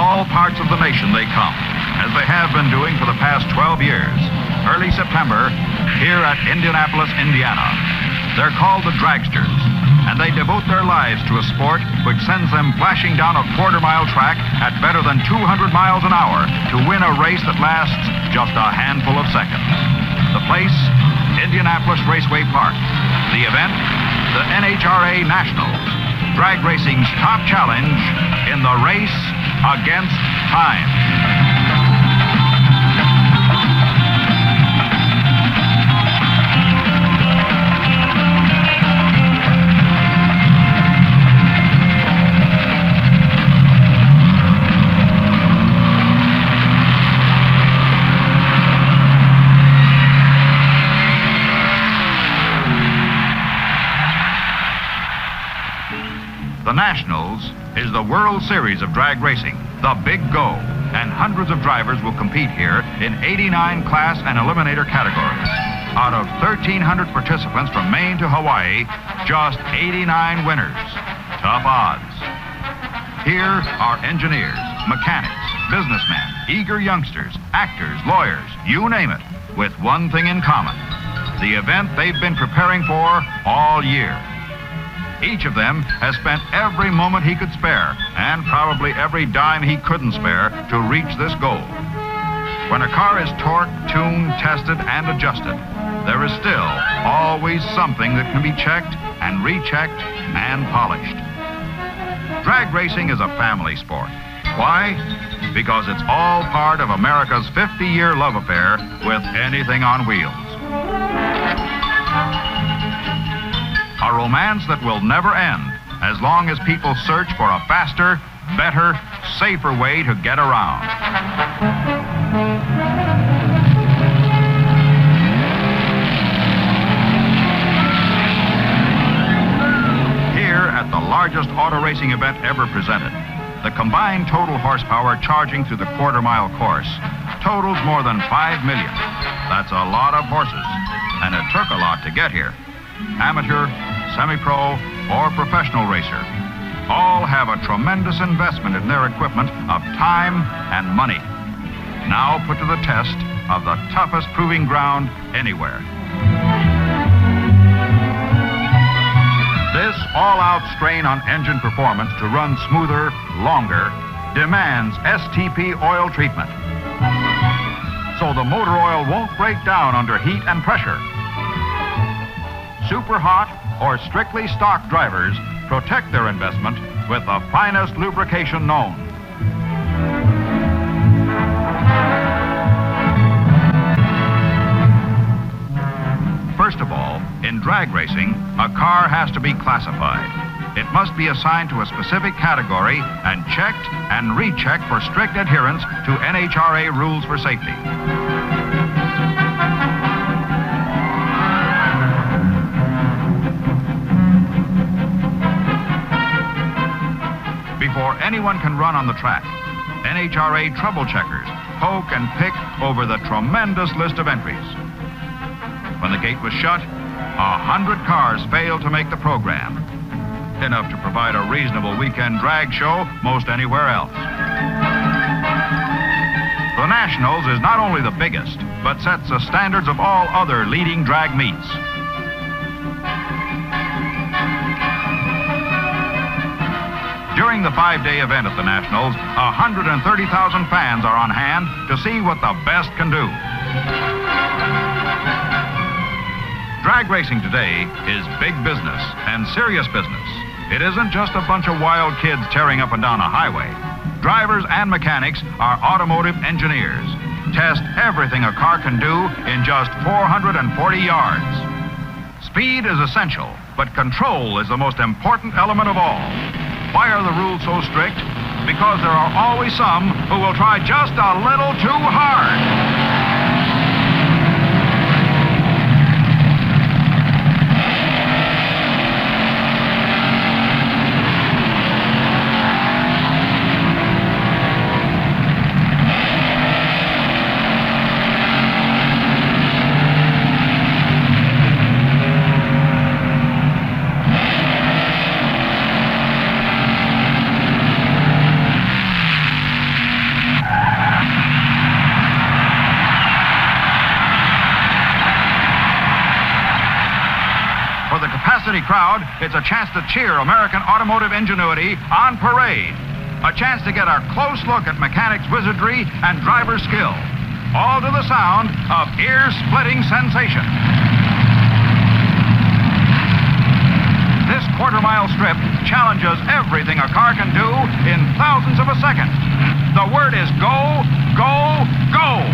all parts of the nation they come, as they have been doing for the past 12 years. Early September, here at Indianapolis, Indiana. They're called the dragsters, and they devote their lives to a sport which sends them flashing down a quarter-mile track at better than 200 miles an hour to win a race that lasts just a handful of seconds. The place, Indianapolis Raceway Park. The event, the NHRA Nationals, drag racing's top challenge in the race against time. The Nationals is the World Series of drag racing, the Big Go, and hundreds of drivers will compete here in 89 class and eliminator categories. Out of 1,300 participants from Maine to Hawaii, just 89 winners. Tough odds. Here are engineers, mechanics, businessmen, eager youngsters, actors, lawyers, you name it, with one thing in common: the event they've been preparing for all year. Each of them has spent every moment he could spare, and probably every dime he couldn't spare, to reach this goal. When a car is torqued, tuned, tested, and adjusted, there is still always something that can be checked and rechecked and polished. Drag racing is a family sport. Why? Because it's all part of America's 50-year love affair with anything on wheels. A romance that will never end as long as people search for a faster, better, safer way to get around. Here at the largest auto racing event ever presented, the combined total horsepower charging through the quarter-mile course totals more than 5 million. That's a lot of horses, and it took a lot to get here. Amateur, semi-pro, or professional racer, all have a tremendous investment in their equipment of time and money, now put to the test of the toughest proving ground anywhere. This all-out strain on engine performance to run smoother, longer, demands STP oil treatment, so the motor oil won't break down under heat and pressure. Super hot or strictly stock drivers protect their investment with the finest lubrication known. First of all, in drag racing, a car has to be classified. It must be assigned to a specific category and checked and rechecked for strict adherence to NHRA rules for safety. Before anyone can run on the track, NHRA trouble checkers poke and pick over the tremendous list of entries. When the gate was shut, 100 cars failed to make the program, enough to provide a reasonable weekend drag show most anywhere else. The Nationals is not only the biggest, but sets the standards of all other leading drag meets. During the 5-day event at the Nationals, 130,000 fans are on hand to see what the best can do. Drag racing today is big business and serious business. It isn't just a bunch of wild kids tearing up and down a highway. Drivers and mechanics are automotive engineers. Test everything a car can do in just 440 yards. Speed is essential, but control is the most important element of all. Why are the rules so strict? Because there are always some who will try just a little too hard. it's a chance to cheer American automotive ingenuity on parade. A chance to get a close look at mechanics' wizardry and driver skill. All to the sound of ear-splitting sensation. This quarter-mile strip challenges everything a car can do in thousandths of a second. The word is go, go, go!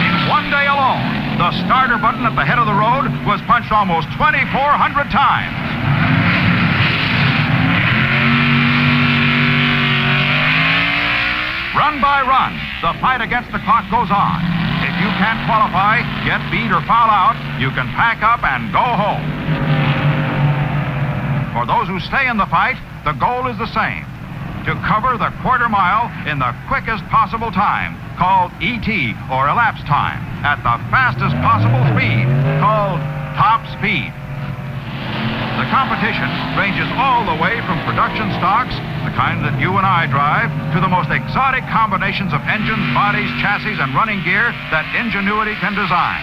In one day alone, the starter button at the head of the road was punched almost 2,400 times. Run by run, the fight against the clock goes on. If you can't qualify, get beat, or foul out, you can pack up and go home. For those who stay in the fight, the goal is the same. To cover the quarter mile in the quickest possible time, called ET, or elapsed time, at the fastest possible speed, called top speed. The competition ranges all the way from production stocks, the kind that you and I drive, to the most exotic combinations of engines, bodies, chassis, and running gear that ingenuity can design.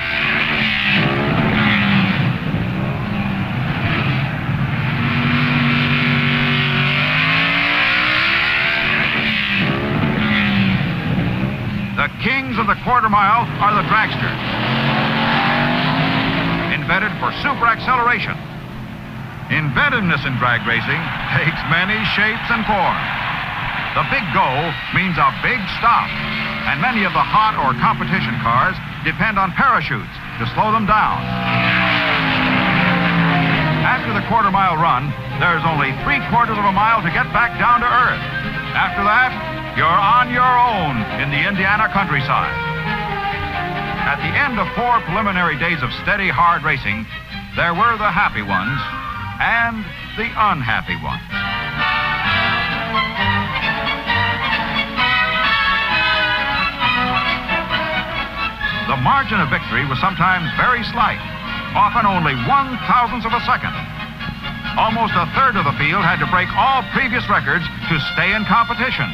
The kings of the quarter mile are the dragsters, invented for super acceleration. Inventiveness in drag racing takes many shapes and forms. The big go means a big stop, and many of the hot or competition cars depend on parachutes to slow them down. After the quarter-mile run, there's only 3/4 of a mile to get back down to earth. After that, you're on your own in the Indiana countryside. At the end of 4 preliminary days of steady, hard racing, there were the happy ones and the unhappy one. The margin of victory was sometimes very slight, often only 1/1000th of a second. Almost a third of the field had to break all previous records to stay in competition.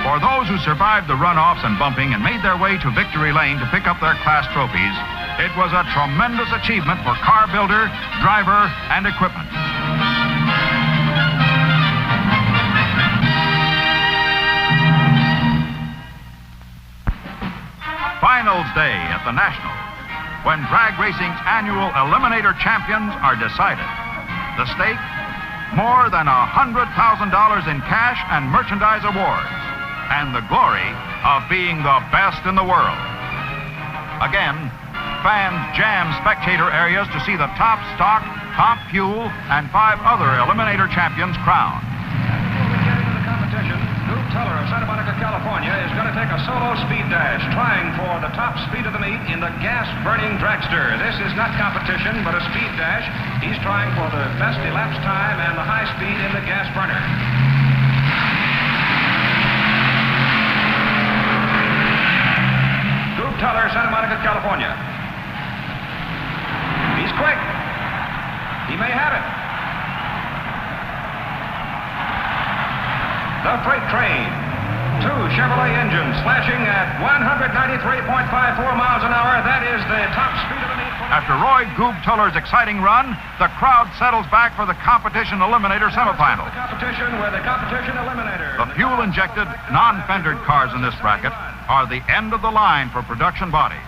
For those who survived the runoffs and bumping and made their way to victory lane to pick up their class trophies, it was a tremendous achievement for car builder, driver, and equipment. Finals day at the Nationals, when drag racing's annual Eliminator champions are decided. The stake, more than $100,000 in cash and merchandise awards, and the glory of being the best in the world. Again, fans jam spectator areas to see the top stock, top fuel, and 5 other Eliminator champions crowned. Before we get into the competition, Group Teller of Santa Monica, California is going to take a solo speed dash, trying for the top speed of the meet in the gas-burning dragster. This is not competition, but a speed dash. He's trying for the best elapsed time and the high speed in the gas burner. Group Teller, Santa Monica, California. He's quick. He may have it. The freight train. 2 Chevrolet engines flashing at 193.54 miles an hour. That is the top speed of the meet. After Roy Goob Tuller's exciting run, the crowd settles back for the competition eliminator semifinal. The competition with the competition eliminator. The fuel-injected, non-fendered cars in this bracket are the end of the line for production bodies.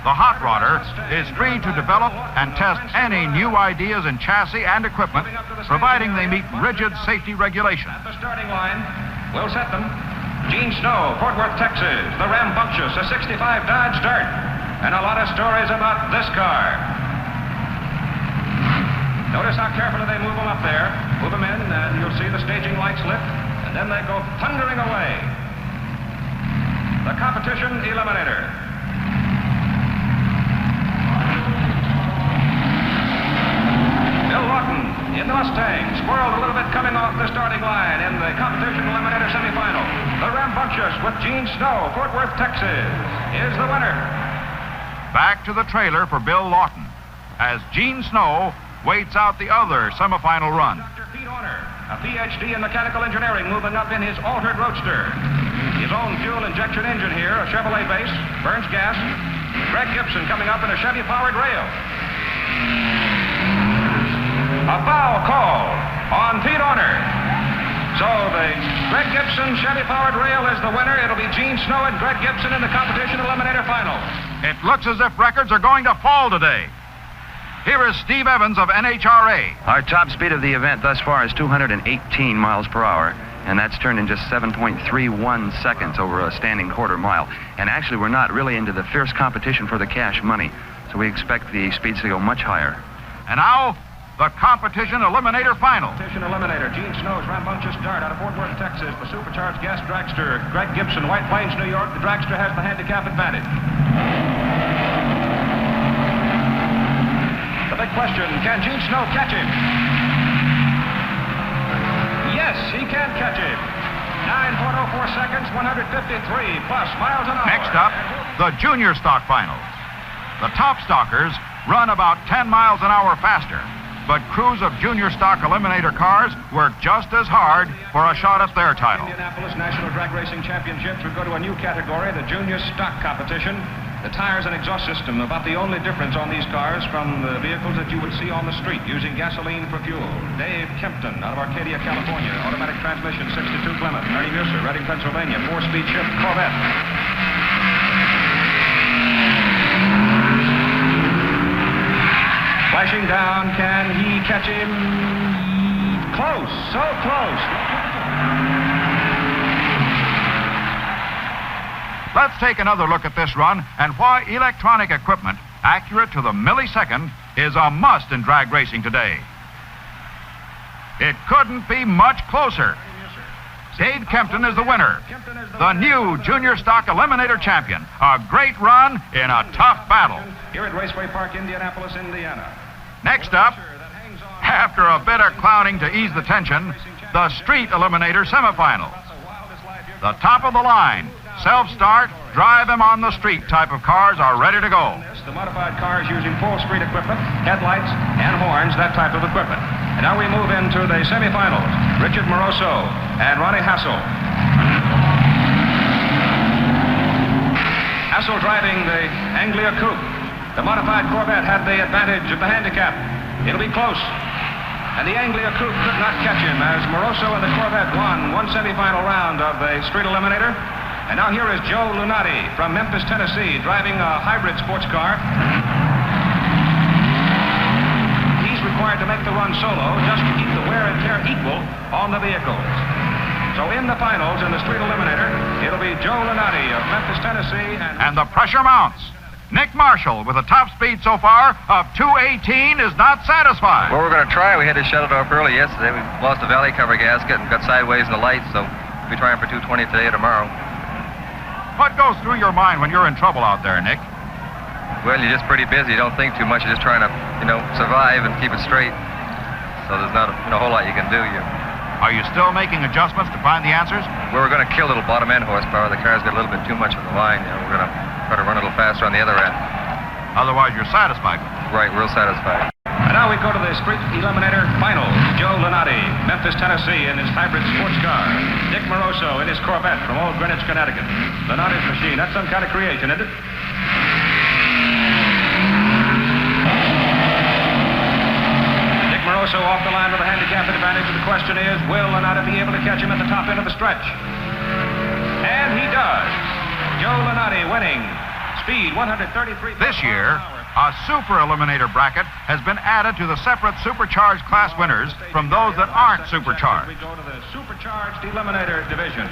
The hot rodder is free to develop and test any new ideas in chassis and equipment, providing they meet rigid safety regulations. At the starting line, we'll set them. Gene Snow, Fort Worth, Texas. The rambunctious, a 65 Dodge Dart. And a lot of stories about this car. Notice how carefully they move them up there. Move them in, and you'll see the staging lights lit, and then they go thundering away. The competition eliminator. Bill Lawton in the Mustang, squirreled a little bit coming off the starting line in the competition eliminator semifinal. The rambunctious with Gene Snow, Fort Worth, Texas, is the winner. Back to the trailer for Bill Lawton, as Gene Snow waits out the other semifinal run. Dr. Pete Orner, a PhD in mechanical engineering, moving up in his altered roadster. His own fuel injection engine here, a Chevrolet base, burns gas. Greg Gibson coming up in a Chevy-powered rail. A foul call on Pete Orner. So the Greg Gibson Chevy-powered rail is the winner. It'll be Gene Snow and Greg Gibson in the competition eliminator final. It looks as if records are going to fall today. Here is Steve Evans of NHRA. Our top speed of the event thus far is 218 miles per hour, and that's turned in just 7.31 seconds over a standing quarter mile. And actually, we're not really into the fierce competition for the cash money, so we expect the speeds to go much higher. And now, the competition eliminator final. Competition eliminator, Gene Snow's rambunctious dart out of Fort Worth, Texas. The supercharged gas dragster, Greg Gibson, White Plains, New York. The dragster has the handicap advantage. The big question, can Gene Snow catch him? Yes, he can catch him. 9.04 seconds, 153 plus miles an hour. Next up, the junior stock finals. The top stockers run about 10 miles an hour faster, but crews of junior stock eliminator cars work just as hard for a shot at their title. Indianapolis National Drag Racing Championships would go to a new category, the junior stock competition. The tires and exhaust system, about the only difference on these cars from the vehicles that you would see on the street using gasoline for fuel. Dave Kempton out of Arcadia, California. Automatic transmission, 62 Plymouth. Ernie Musser, Reading, Pennsylvania. 4-speed shift Corvette. Flashing down, can he catch him? Close, so close. Let's take another look at this run and why electronic equipment, accurate to the millisecond, is a must in drag racing today. It couldn't be much closer. Dave Kempton is the winner, the new junior stock eliminator champion. A great run in a tough battle. Here at Raceway Park, Indianapolis, Indiana. Next up, after a bit of clowning to ease the tension, the street eliminator semifinal. The top of the line, self-start, drive them on the street type of cars are ready to go. The modified cars using full street equipment, headlights, and horns, that type of equipment. And now we move into the semifinals. Richard Moroso and Ronnie Hassel. Hassel driving the Anglia Coupe. The modified Corvette had the advantage of the handicap. It'll be close. And the Anglia Coupe could not catch him as Moroso and the Corvette won one semifinal round of the street eliminator. And now here is Joe Lunati from Memphis, Tennessee, driving a hybrid sports car. He's required to make the run solo just to keep the wear and tear equal on the vehicles. So in the finals, in the street eliminator, it'll be Joe Lunati of Memphis, Tennessee. And the pressure mounts. Nick Marshall, with a top speed so far of 218, is not satisfied. Well, we're going to try. We had to shut it off early yesterday. We lost the valley cover gasket and got sideways in the lights, so we'll be trying for 220 today or tomorrow. What goes through your mind when you're in trouble out there, Nick? Well, you're just pretty busy. You don't think too much. You're just trying to, survive and keep it straight. So there's not a whole lot you can do. Are you still making adjustments to find the answers? Well, we're going to kill a little bottom end horsepower. The car's got a little bit too much on the line. We're going to try to run a little faster on the other end. Otherwise, you're satisfied with it. Right, real satisfied. And now we go to the street eliminator finals. Joe Lunati, Memphis, Tennessee, in his hybrid sports car. Dick Moroso in his Corvette from Old Greenwich, Connecticut. Lunati's machine, that's some kind of creation, isn't it? Dick Moroso off the line with a handicap advantage. The question is, will Lunati be able to catch him at the top end of the stretch? And he does. Joe Lunati winning. Speed 133. This year, a super eliminator bracket has been added to the separate supercharged class winners from those that aren't supercharged. We go to the supercharged eliminator division.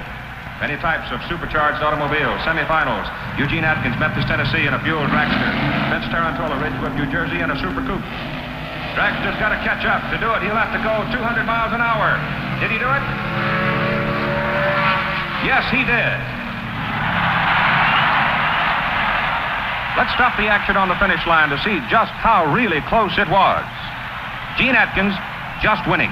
Many types of supercharged automobiles. Semifinals. Eugene Atkins, Memphis, Tennessee, in a fuel dragster. Vince Tarantola, Ridgewood, New Jersey, in a super coupe. Dragster's got to catch up. To do it, he'll have to go 200 miles an hour. Did he do it? Yes, he did. Let's stop the action on the finish line to see just how really close it was. Gene Atkins just winning.